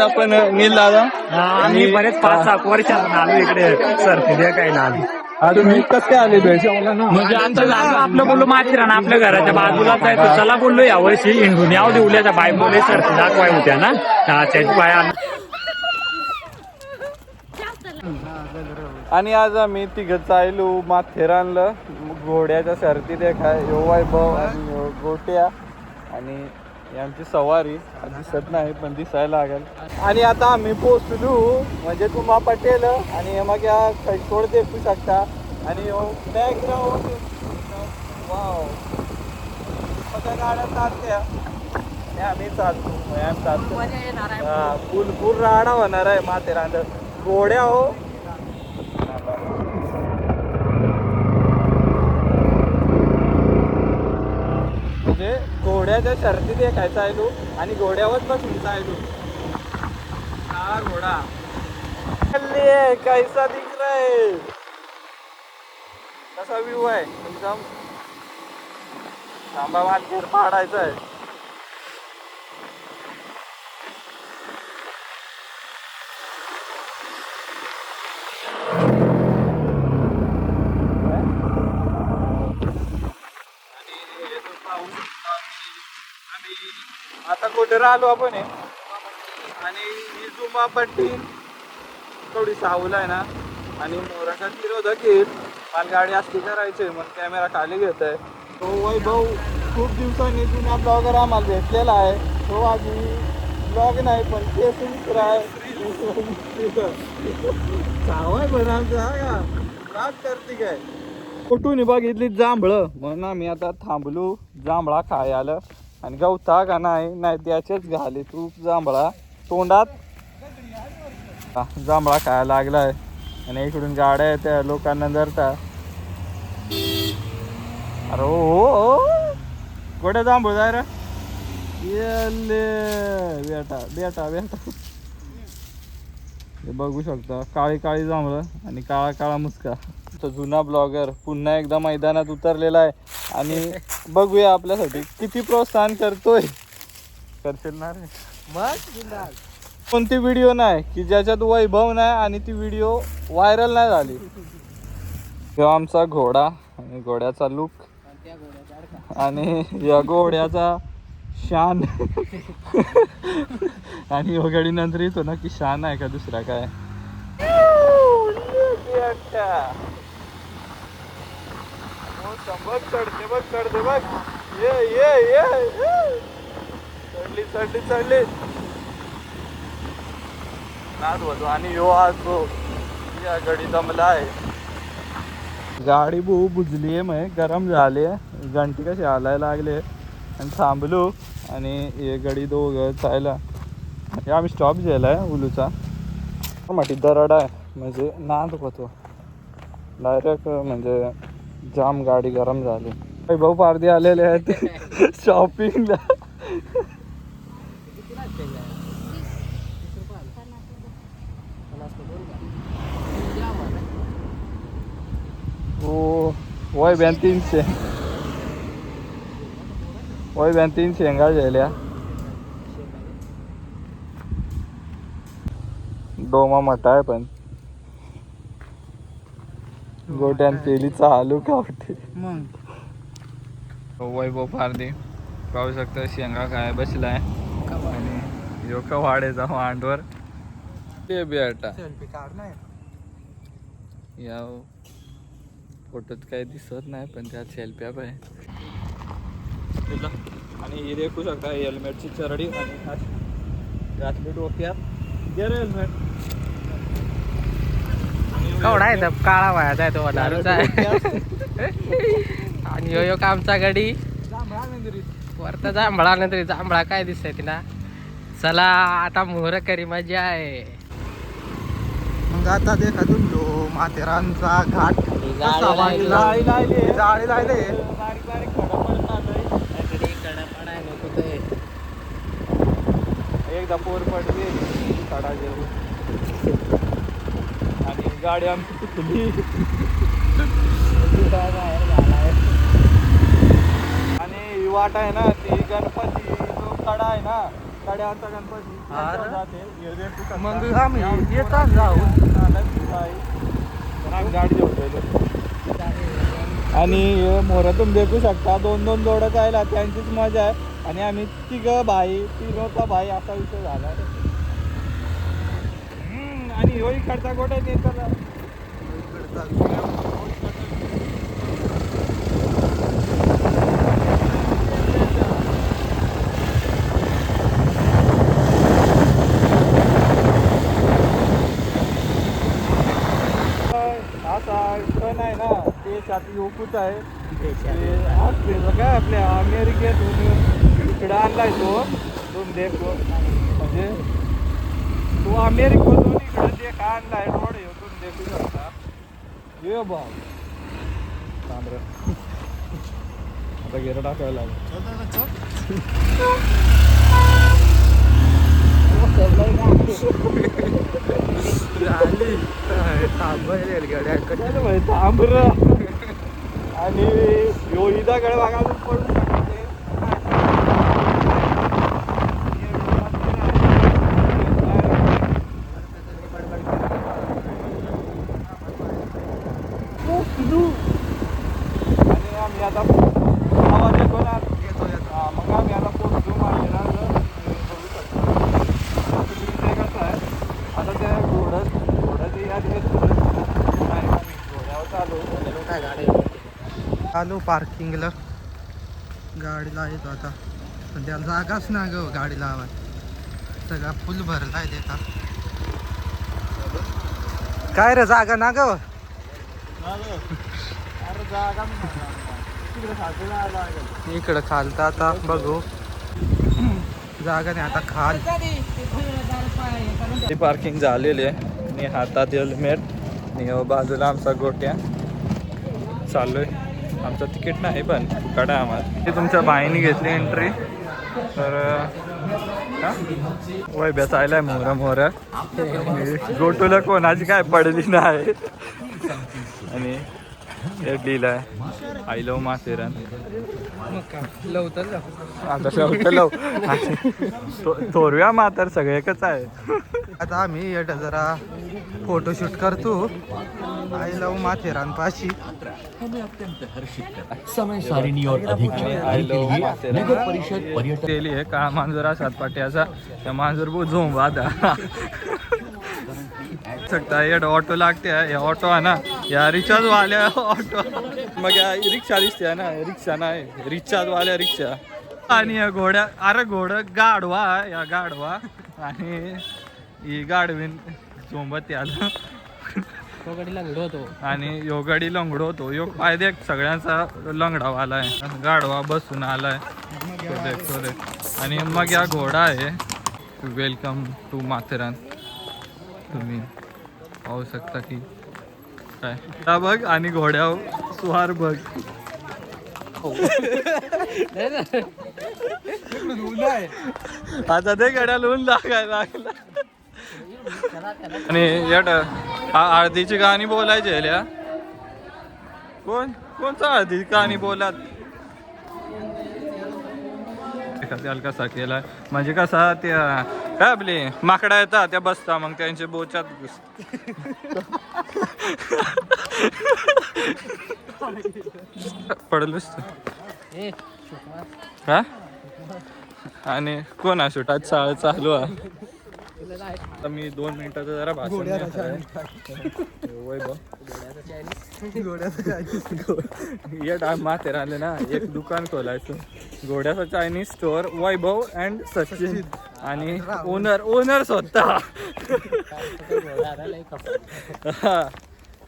आपण नील दादा. आम्ही बरेच 5-6 वर्षात आलो इकडे सर तिथे काही ना तुम्ही कसे आले भेटला ना? म्हणजे आमचं झालं आपलं बोललो माथेरान आपल्या घराच्या बाजूलाच आहे तर चला बोललो यावर्षी इंडून याव देऊल्याच्या बाय बोले सर दाखवाय होत्या ना त्याची पाय आणि आज आम्ही तिघं चाललो माथेरानला घोड्याच्या शर्ती देखाय यो वैभव आणि यो गोट्या आणि ही आमची सवारी दिसत नाही पण दिसायला लागेल. आणि आता आम्ही पोचलो म्हणजे तुम्हा पटेल आणि मग या खडकोड देखू शकता आणि बॅकग्राऊंड वाव गाड्या चालत्या आणि आम्ही चालतो फुल राडा होणार आहे माथेरान घोड्या हो. म्हणजे घोड्याच्या शर्ती देखायचा आलो आणि घोड्यावर बसून जायलो. हा घोडा कैसा दिख रहा है कसा व्ह्यू आहे एकदम थांबा मार्केट पाडायचा आहे. आता कुठे राहिलो आपण आणि ही जुमापट्टी थोडी सावल आहे ना आणि मोराचा विरोधक येईल मला गाडी असती करायची मग कॅमेरा खाली घेत आहे. तो वैभव खूप दिवसांनी जुना ब्लॉगर आम्हाला भेटलेला आहे. तो आधी ब्लॉग नाही पण ते दुसरा आहे सावाय पण आमचा का राग करते काय कुठून बघितली जांभळं म्हणून आम्ही आता थांबलो जांभळा खायला आणि गवता का नाही त्याचेच घाले तू जांभळा तोंडात जांभळा खायला लागलाय आणि इकडून गाड्या येत्या लोकांना धरता. अरे हो गोड्या जांभूळ जाय रे बेटा बेटा बेटा हे बघू शकता काळी काळी जांभळं आणि काळा काळा मुसका. तो जुना ब्लॉगर पुन्हा एकदा मैदानात उतरलेला आहे आणि बघूया आपल्यासाठी किती प्रोत्साहन करतोय. करशील ना रे मग कोणती व्हिडिओ नाही की ज्याच्यात वैभव नाही आणि ती व्हिडिओ व्हायरल नाही झाली. ह्यो आमचा घोडा आणि घोड्याचा लुक आणि या घोड्याचा शान आणि हो गाडी नंतर येतो ना की शान आहे का दुसरा काय. चढते बघ चढते बघ ये चढली चढली चढली नाद होतो आणि यो असो या गाडी जमला आहे. गाडी बुजली आहे मग गरम झाली आहे घंटी कशी हालायला लागले आणि थांबलो आणि हे गाडी दोघं चायला आम्ही स्टॉप गेला आहे उलूचा माठी दरडा आहे म्हणजे नाद होतो डायरेक्ट म्हणजे जाम गाडी गरम झाली. भाऊ पारदी आलेले आहेत शॉपिंगला. हो वय बॅन 300 वय बॅन 300 शेंगा झाल्या. डोमा मटा आहे पण गोट्यान केली चालू का वाटते मग वैभव पारदी पाहू शकता शेंगा काय बसलाय आणि योका वाडेचा मांडवर ते बेटा या फोटोत काही दिसत नाही पण त्यात सेल्फ्या आहे आणि हे देखू शकता हेल्मेटची चरडी आणि घातली डोक्यात गे रे हेल्मेट केवढा आहे काळा वायाचा आहे तो दारूचा आहे आणि यो कामचा गाडी वरता जांभळा नंतर जांभळा काय दिसतंय तिला. चला आता मोहर करी मजा आहे. मग आता देखा तुमलो माथेरानचा घाट जाळी लायले बारीक बारीक खडा पडतात एकदा पोर पडली खडा जेवू आणि गाडी आमची चुकली आणि ही वाट आहे ना ती गणपती जो कडा आहे ना कड्यावरचा गणपती त्याच्यावर जाते. हे देखू शकता. मग आम्ही या येतात जाऊ. गाडी घेऊन गेलो. आणि मोहर तुम्ही देखू शकता 2-2 जोडं जायला त्यांचीच मजा आहे. आणि आम्ही तिघोचा भाई असा विषय झाला. आणि होई खर्चा गोठा नेतो. असा सण आहे ना ते छाती ओकूच आहे. काय आपल्या अमेरिकेतून इकडं आणलाय तो देखो. म्हणजे तो अमेरिकेतून इकडं देख आणलाय. रोड येऊन देखू शकता. ये भाऊ तांबरं आता गेलं टाकायला तांबर. आणि योईदा गड भागातून पडू शकते. आणि आम्ही आता आवाज येतो ना. मग आम्ही आता पोहोचलो माथेरान. बघू शकतो कसं आहे. आता त्या घोड्याची यादी घोड्यावर चालू चालू पार्किंगला गाडीला येतो आता. सध्या जागाच ना ग गाडी लावाय. सगळा फुल भरलाय देता. काय रे जागा ना ग. इकडं खालता आता बघू जागा नाही आता खाल. पार्किंग झालेली आहे. आणि हातात हेल्मेट आणि बाजूला आमचा गोट्या चाललोय. आमचं तिकीट नाही पण फुकट आहे आम्हाला. ते तुमच्या बाईने घेतली एंट्री. तर वैभ्या चाललाय मोहरा गोटूला कोणाची काय पडली नाही. आणि लिहिलाय आय लव्ह माथेरान. आता लव थोरव्या मातर सगळे एकच आहे. आता आम्ही जरा फोटोशूट करतो आय लव्ह माथेरान पाशी. समय सारिणी और अधिक जानकारी के लिए नगर परिषद पर्यटन केली आहे का मांजरा सातपाट्याचा. त्या मांजर बहुत झोम वादा सकता है. ऑटो लागते है. या ऑटो आहे ना या रिचार्ज वाल्या ऑटो. मग या रिक्षा दिसते ना. रिक्षा नाही रिचार्ज वाल्या रिक्षा. आणि या घोड्या अरे गाढवा या गाढवा. आणि ही गाढवीन झोंबत आलं. आणि यो गाडी लंगडो होतो. यो पायदे सगळ्यांचा लंगडावा आलाय. गाढवा बसून आलाय. आणि मग या घोडा आहे. Welcome to Matheran. तुम्ही पाहू शकता की काय बघ. आणि घोड्या सुहार बघ. आता ते गड्या ऊन लागायला लागला. आणि याट हळदीची गाणी बोलायची आहे. कोणचा हळदीची गाणी बोलात. कसा केला म्हणजे कसा त्या काय आपली माकडा येतात त्या बसता. मग त्यांच्या बोचात पडलंच हा. आणि कोणा शूटात चालू आहे. आता मी 2 मिनिटाचं जरा भाषण माथेरान आले ना. एक दुकान खोलायचं घोड्याचं Chinese store. Vaibhav and Sachin. आणि ओनर स्वतः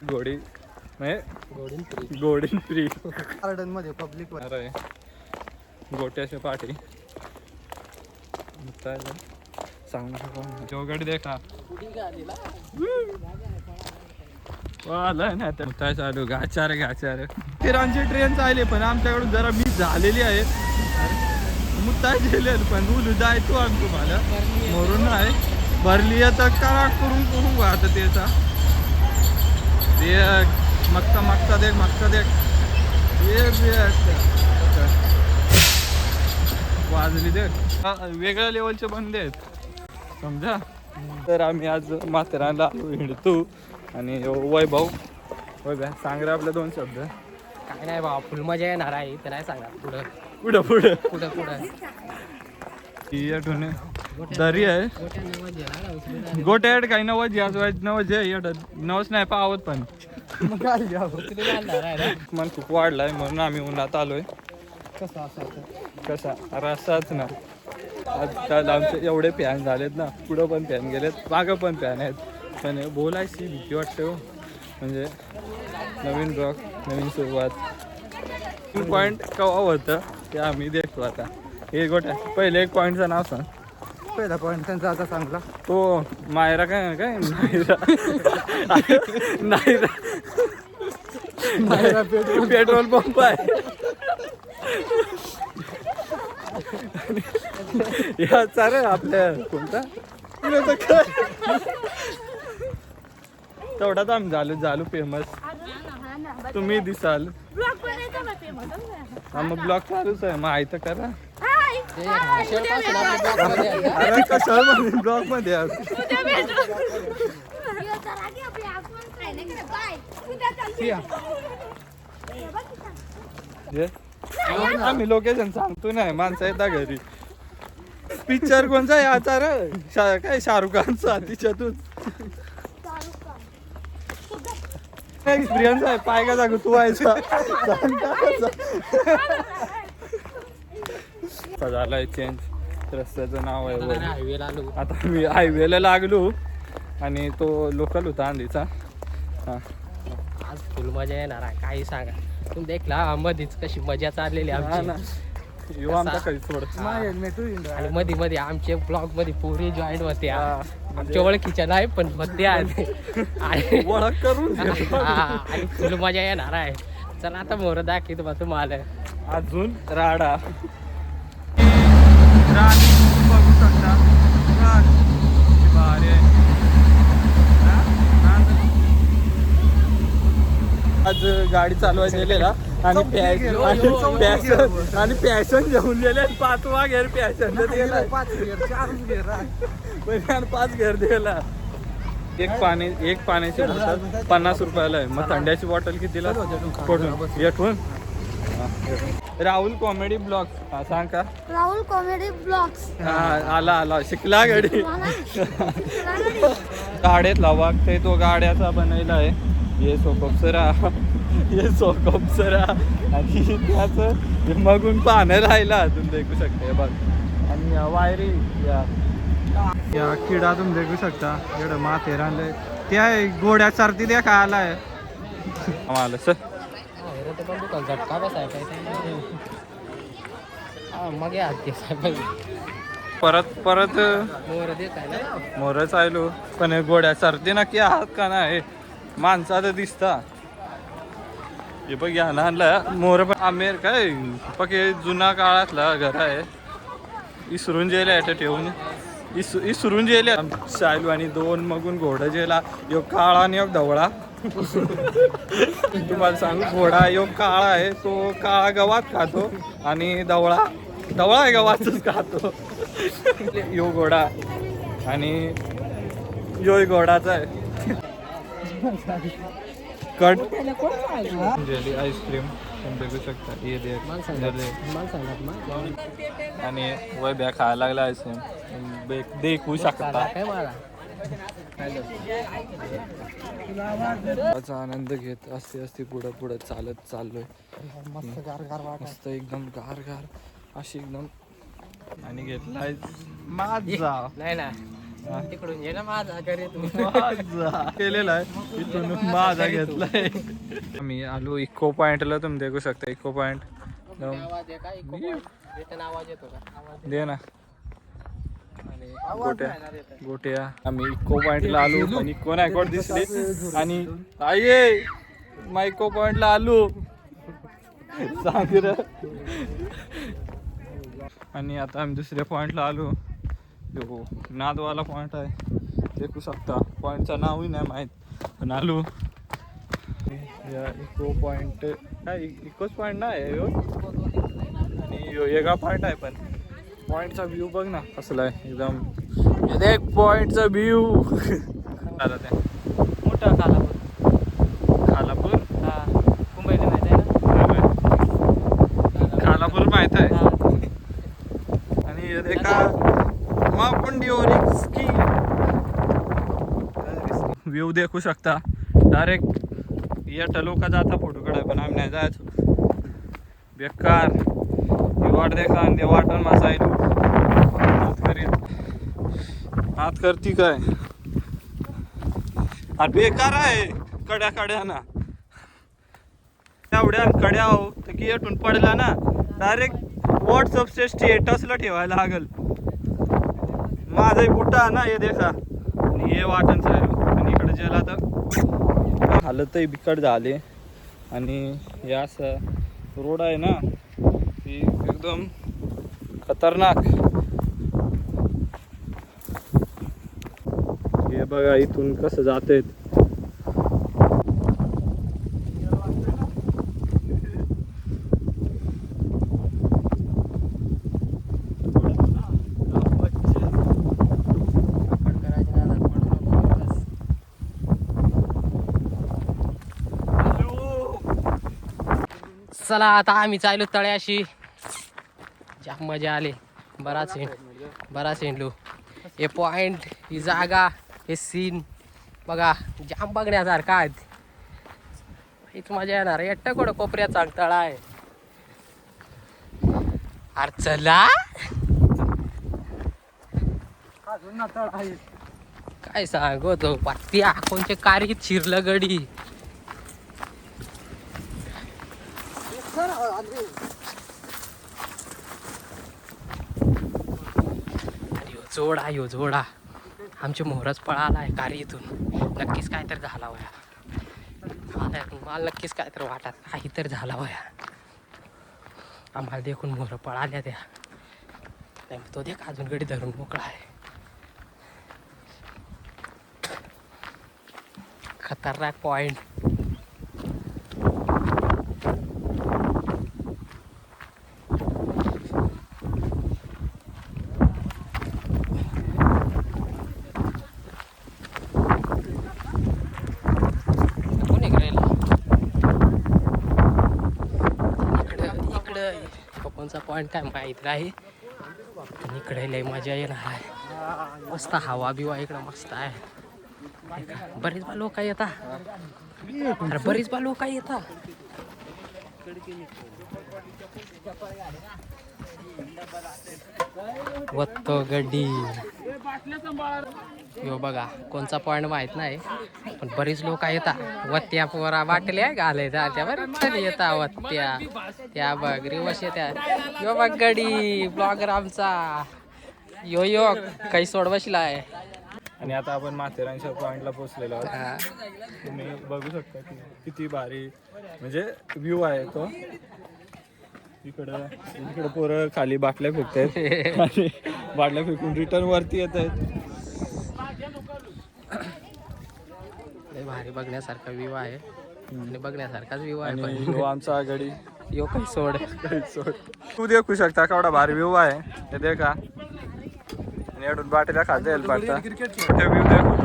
घोडी म्हणजे गोडीन फ्री. गार्डन मध्ये पब्लिक अरे गोट्याच्या पाठी सांगू शकतो. जोगडी देखा नाही चालू गाचार तिरांची ट्रेन चालली. पण आमच्याकडून जरा मिस झालेली आहे. मुत्ताय गेले पण उलू जायचो आम्ही तुम्हाला म्हणून आहे. भरली आता करा करून आता त्याचा मागचा देख वाजली ते वेगळ्या लेवलचे बंदे आहेत समजा. तर आम्ही आज माथेरानला आलो हिंडतो आणि वैभव सांग रे आपले 2 शब्द. काय नाही बाबा फुल मजा येणार आहे इथं नाही सांगा पुढं पुढं पुढं पुढं पुढं येठून दरी आहे गोट्याड काही नवज नवज नवस नाही पावत पण मन खूप वाढलाय म्हणून आम्ही उन्हात आलोय. कसा रसाच ना आजकाल आमचे एवढे फॅन झालेत ना पुढं पण फॅन गेलेत मागं पण फॅन आहेत पण बोलायची भीती वाटते हो. म्हणजे नवीन ब्लॉग नवीन सुरुवात पॉईंट कवा होतं ते आम्ही देखतो आता. हे गोट्या पहिले एक पॉईंटचं नाव सांग. पहिला पॉईंट त्यांचा आता चांगला तो मायरा काय काय नायरा पेट्रोल पंप आहे. या चालेल आपल्या कोणता तेवढाच आम्ही झालो फेमस. तुम्ही दिसाल मग ब्लॉग चालूच आहे मग आहे तर करा. अरे कशाला ब्लॉग मध्ये आम्ही लोकेशन सांगतो नाही माणसं येतात घरी. पिक्चर कोणचा आहे आता रे काय शाहरुख खानचा तिच्यातून एक्सपिरियन्स आहे पाय का जागो तू व्हायचा झालाय चेंज. रस्त्याचं नाव आहे हायवेला आलो आता मी हायवेला लागलो आणि तो लोकल होता आंधीचा. आज फुल मजा येणार आहे काही सांगा तुम्ही देखला मधीच कशी मजा चाललेली आमची येऊ आमचा काही सोडत आणि मध्ये मध्ये आमचे ब्लॉग मध्ये पोरी जॉईन होत्या आमच्या ओळखीच्या नाही पण होत्या आणि ओळख करून आणि फुल मजा येणार आहे. चला आता मोर दाखवतो बा तुम्हाला अजून राडा बघू शकता. आज गाडी चालवायला गेलेला आणि पॅशन घेऊन गेले 5वा घेर पॅशन 5 घेर दिला. एक पाण्याची बॉटल 50 रुपयाला आहे. मग थंड्याची बॉटल कितीला कुठून येठून राहुल कॉमेडी ब्लॉग्स हा सांग का राहुल कॉमेडी ब्लॉग्स आला शिकला गाडी गाड्यात वागतय तो गाड्याचा बनवला आहे. ये सोकोपसरा आणि त्याच मगून पाहणं राहिला तुम्ही देखू शकता बघ. आणि वायरी या किडा तुम्ही देखू शकता एवढं माथेरानले त्या गोड्या सरती द्या काय आलाय आम्हाला सर झटका बसाय मग या परत मोर देत आहे ना मोरच आयलो पण गोड्या सरती नक्की आहात का नाही माणसा तर दिसता. हे बघ या आणला मोर पण आमेर काय पके जुना काळातला घर आहे. इसरून जेला याच्या ठेवून इसरून जेले शालू आणि 2 मगून घोडा जेला यो काळा आणि एक धवळा. तुम्हाला सांगू घोडा यो काळा आहे तो काळा गवात खातो आणि धवळा आहे गवातच खातो. यो घोडा आणि यो घोडाचा आहे. कट जेली आईस्क्रीम तुम्ही बघू शकता ये दे आणि वय बॅग खायला लागला आईस्क्रीम देखू शकता. आनंद घेत असते पुढं चालत चाललोय. मस्त एकदम गार अशी एकदम आणि घेतलाय माझा नाही ना तिकडून ये ना माझा घरी केलेला आहे इथून माझा घेतलाय. आम्ही आलो इको पॉइंटला तुम्ही देखू शकता. इको पॉइंट आवाज येतो का दे ना गोट्या आम्ही इको पॉइंटला आलो आणि इको नाही कोण दिसले आणि आये मग इको पॉइंटला आलो सांग र. आणि आता आम्ही दुसऱ्या पॉइंटला आलो. जो नादवाला पॉइंट आहे देखू शकता. पॉइंटचं नावही नाही माहीत पण आलो. या इको पॉइंट काय इकोच पॉइंट नाही आणि यो वेगळा पॉइंट आहे पण पॉइंटचा व्ह्यू बघ ना कसला आहे एकदम एक पॉइंटचा व्ह्यू आला ते मोठा खालापूर खालापूर हा मुंबईला माहिती आहे ना खालापूर माहित आहे हा. आणि हे देखा मापुंडीवर स्की व्ह्यू देखू शकता डायरेक्ट येता लोक जाता फोटो काढाय पण आम्ही नाही जायचो बेकार ही वाट देखा आणि ते वाटण मासाईल हात करीत हात करती काय अरे बेकार आहे कड्या कड्या ना एवढ्या कड्या हो तर की येटून पडला ना डायरेक्ट व्हॉट्सअपचे स्टेटसला ठेवायला लागल माझा बुट्टा ना हे देखा आणि हे वाटण चालू आणि इकडे जेला तर हालतही बिकट झाले आणि हे असं रोड आहे ना ती एकदम खतरनाक हे बघा इथून कसं जाते चला आता आम्ही चाललो तळ्याशी जाम मजा आली बराच हिंडलो हे पॉइंट ही जागा हे सीन बघा जाम बघण्यासारखा आहे हीच मजा येणार एकटं कुठं कोपऱ्यात चांग तळा आहे अरे चला काय सांगतो पत्ती कोणचे कारीत शिरलं गडी जोडा आमचे मोहरच पळाला आहे कारी इथून नक्कीच काय तर झाला वया मला नक्कीच काय तर वाटत काही तर झाला वया आम्हाला देखून मोहर पळाल्या त्या नाही तो देख अजून गडी धरून मोकळा आहे खतरनाक पॉइंट कोणचा पॉइंट काय माहित नाही पण इकडे लय मजा येणार आहे मस्त हवा बिवा इकडं मस्त आहे बरीच बा लोक येतात अरे बरीच बा लोक येतात वत्तो गड्डी यो बघा कोणचा पॉइंट माहित नाही पण बरीच लोक येतात वत्त्या पोरा बाटल्या घालाय त्यावर येतात वत्त्या त्या बघ रिवश येत्या यो बघ गडी ब्लॉगर आमचा यो काही सोडवशीला आहे आणि आता आपण माथेरानच्या पॉइंटला पोहोचलेलो आहोत तुम्ही बघू शकता की किती भारी म्हणजे व्ह्यू आहे तो इकडं पोरं खाली बाटल्या फेकतायत आणि बाटल्या फेकून रिटर्न वरती येत आहेत भारी बघण्यासारखा व्ह्यू आहे आणि बघण्यासारखाच व्ह्यू आहे आणि यो आमचा गडी यो काही सोड तू देखू शकता केवढा भारी व्ह्यू आहे हे देखा आणि एवढून बाटल्या खायला यायला पाडता व्ह्यू देखो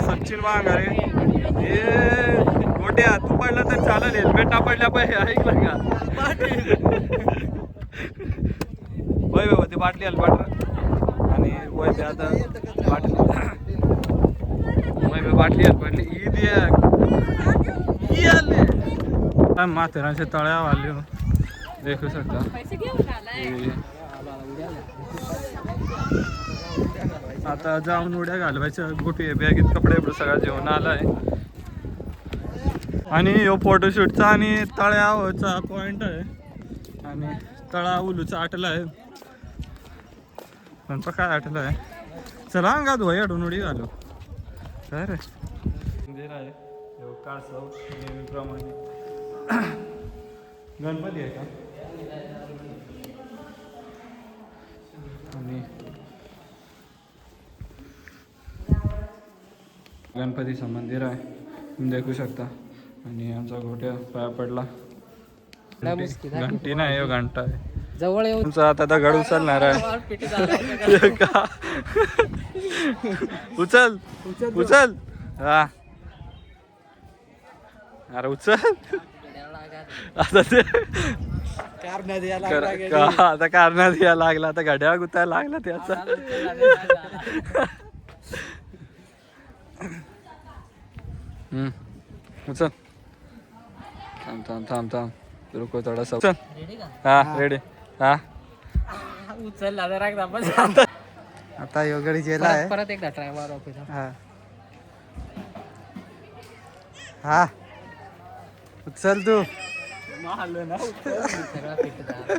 सचिन वांगारे हे गोट्या तू पडला तर चालेल हेल्मेट ना पडल्या पाहिजे ऐकलं का वय बाबा ती बाटली आली आणि वय ते आता बाटली वय बाटली आली पडली ईद माथेरानच्या तळ्यावर आले देखू शकता आता जाऊन उड्या घालवायच्या गोटी बॅगेत कपडे सगळं जेवण आलाय आणि यो फोटोशूटचा आणि तळ्यावरचा पॉइंट आहे आणि तळा उलूचा आटला आहे पण काय आटला आहे चला अंगात वय अडून उडी घालू तर मंदिर आहे कासव नेहमीप्रमाणे गणपती आहे का आणि गणपतीचं मंदिर आहे तुम्ही देखू शकता आणि आमचा गोट्या पाया पडला घंटी नाही घंटा आहे जवळ येऊन तुमचा आता दगड उचलणार आहे पिटी झालं. का? उचल उचल हा अरे उचल आता ते आता कारणात या लागला आता घड्याळ गुतायला लागला त्याचा उचल थांब थांब थांब थांब रुको थोडासा उचल हा रेडी हा उचलला जरा एकदा बस. आता योगडी जेला आहे. परत एकदा ट्राय मारू आपण. हा हा उचल तू. सगळा पिटी झाला.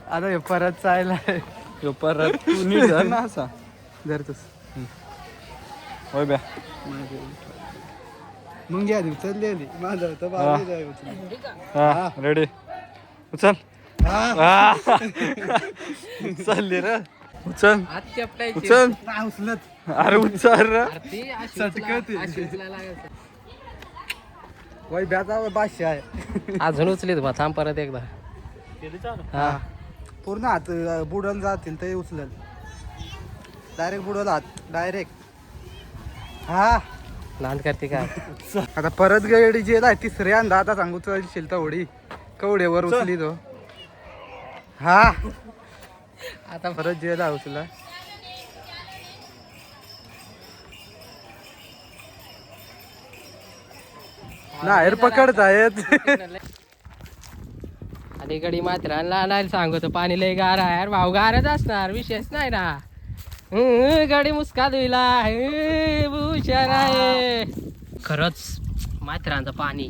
आता हे परत चायला ह्यो परत तू नीट धर ना असा धरतोस. होय ब्या मग घ्या उचललेली माझं होतं हा. बाबा जाय उचल. हा रेडी उचल हा. उचलली रे उचल हात चपटायची. उचल नाही उचलत. अरे उचल रे ती अशी चटकत. अशी उचलायला लागायचं. वय ब्याचा बादशा आहे. अजून उचलीत बा थांब परत एकदा. हा पूर्ण हात बुडून जातील ते उचलल. डायरेक्ट बुडवल हात डायरेक्ट. हा लांड करते का. आता परत गडी जेल आहे तिसऱ्यांदा. आता सांगू चलशील तेवढी कवड्यावर उचली तो. हा आता परत जेल आहे उचला. नाही पकडत आहेत. आणि गडी माथेरानला नाही सांगतो पाणी लय गार आहे. यार भाऊ गारच असणार विशेष नाही ना. गडी मुस्का धुईला भूषण आहे. खरंच माथेरानचं पाणी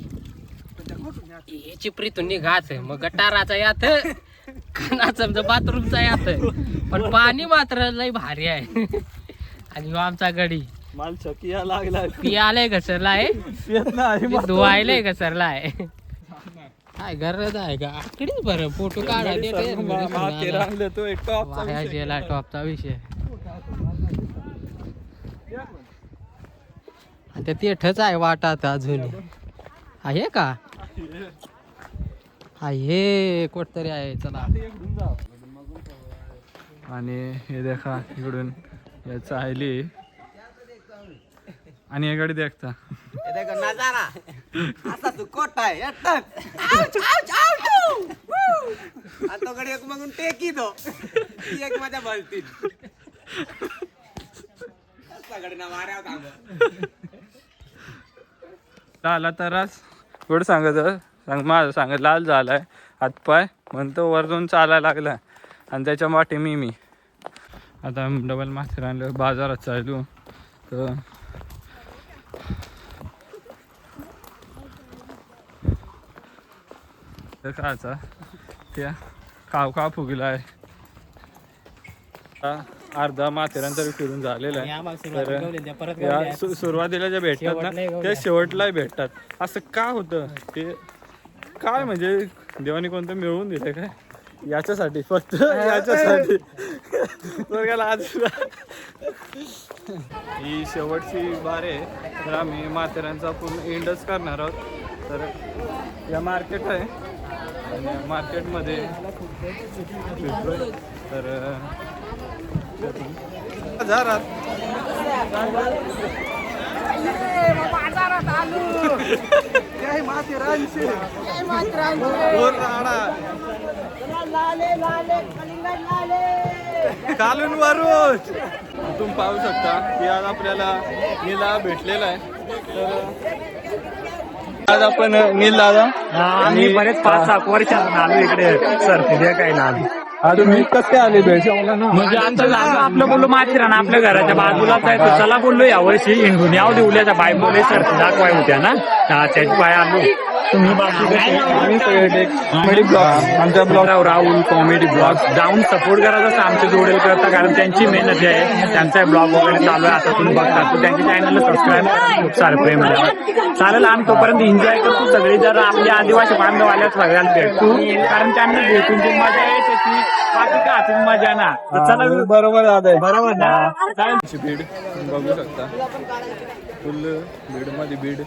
हे चिपरीतून निघाच मग गटाराचा यात कानाचं बाथरूमचा यात. पण पाणी मात्र लय भारी आहे. आणि आमचा गडी माल चकिया लागला पियालाय घसरलाय नाही धुवायलाय घसरलाय. काय गरज आहे का आकडीच बरं फोटो काढा तो एक टॉपचा वाया गेला टॉपचा विषय. आता तेठच आहे वाटात अजून आहे का. आहे कोटतरी आहे. चला आणि हे देखा इकडून याचं आयली आणि हे गाडी देखता आता तू कोट आहे आता कडे एक मागून टेकी तो एक माझ्या भलती आला तरच गोड सांग माझं सांगत लाल झालाय हातपाय म्हणतो वरतून चालायला लागला आणि त्याच्या वाटे मी आता डबल माथेर आणलं बाजारात चालू तर काचा त्या काव फुगला आहे. अर्धा माथेरान तरी फिरून झालेला आहे. तर सुरुवातीला जे भेटतात ना ते शेवटलाही भेटतात. असं का होतं ते काय म्हणजे देवाने कोणतं मिळवून दिलं काय याच्यासाठी फक्त याच्यासाठी. आज ही शेवटची बार आहे तर आम्ही माथेरानचा पूर्ण एंडच करणार आहोत. तर या मार्केट आहे आणि मार्केटमध्ये फिरतोय तर बाजारात कालून वरून तुम्ही पाहू शकता की आज आपल्याला नीला भेटलेला आहे. तर आज आपण नील दादा आम्ही बरेच 5-6 वर्षात आलो इकडे सर तुझ्या काही नाल. तुम्ही कसे आले भेट म्हणजे आमचं आपलं बोललो माथेरान आपल्या घराच्या बाजूलाच आहे तर चला बोललो यावर्षी इंडून याव देवल्याच्या बाय बोले सर दाखवाय होत्या ना त्याची पाय आलो तुम्ही बाकी कसे आम्ही सगळे कॉमेडी ब्लॉग आमच्या ब्लॉग राहुल कॉमेडी ब्लॉग जाऊन सपोर्ट करा जसं आमचे जोडेल करता कारण त्यांची मेहनत आहे त्यांचा ब्लॉग वगैरे चालू आहे आता तुम्ही बघता तर त्यांच्या चॅनलला सबस्क्राईब करा खूप सारं प्रेम द्या चालेल आम्ही तोपर्यंत एन्जॉय करतो सगळे जर आपले आदिवासी बांधव आल्याच सगळ्याला भेटतो कारण त्यांना भेटून जी मजा आहे त्याची बाकी का तुम्ही मजा ना तर चला बरोबर आहे बरोबर ना चालेल बीड तुम्ही बघू शकता फुल बीड मध्ये बीड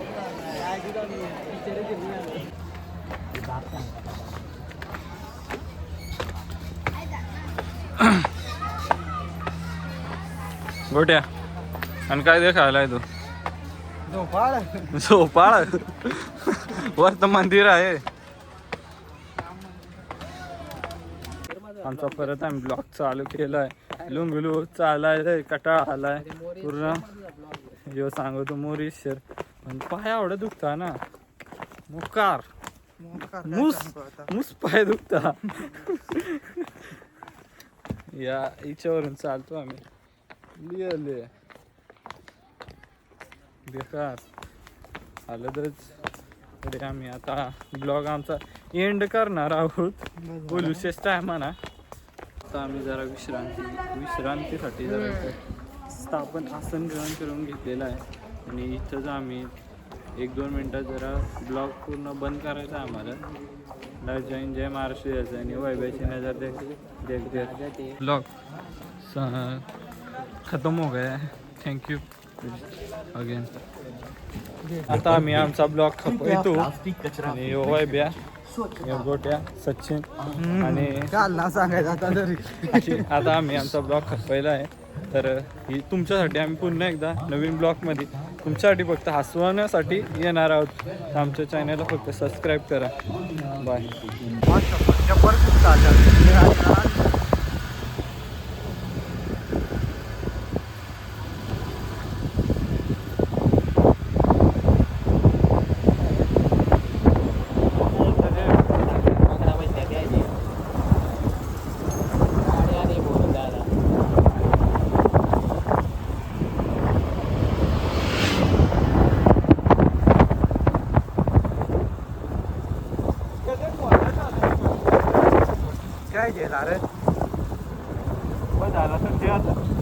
गोट्या आणि काय देखायलाय तू झोपाळ वरत मंदिर आहे आमचा परत आम्ही ब्लॉग चालू केलाय लुंगलू चालाय कटाळा आलाय पूर्ण यो सांगतो मोरीश्वर पण पाय आवडत दुखता ना मुकार मुस पाय दुखता या हिच्यावरून चालतो आम्ही लिहिले बेकार आलं तरच तरी आम्ही आता ब्लॉग आमचा एंड करणार आहोत बोलूशेच टायमाना आता आम्ही जरा विश्रांतीसाठी जरा इथं स्थापन आसन ग्रहण करून घेतलेलं आहे आणि इथंच आम्ही 1-2 मिनटात जरा ब्लॉग पूर्ण बंद करायचा आहे आम्हाला जय महाराष्ट्र यायचं आणि वैभवची नजर देख ब्लॉग खतम हो गया है थँक यू अगेन आता आम्ही आमचा ब्लॉग खपवतो आणि वैभ्या गोट्या सचिन आणि सांगायचं आता तरी आता आम्ही आमचा ब्लॉग खपवला आहे तर ही तुमच्यासाठी आम्ही पुन्हा एकदा नवीन ब्लॉगमध्ये तुमच्यासाठी फक्त हसवण्यासाठी येणार आहोत आमच्या चॅनलला फक्त सबस्क्राईब करा बाय काय घेणार झाला तर ते आता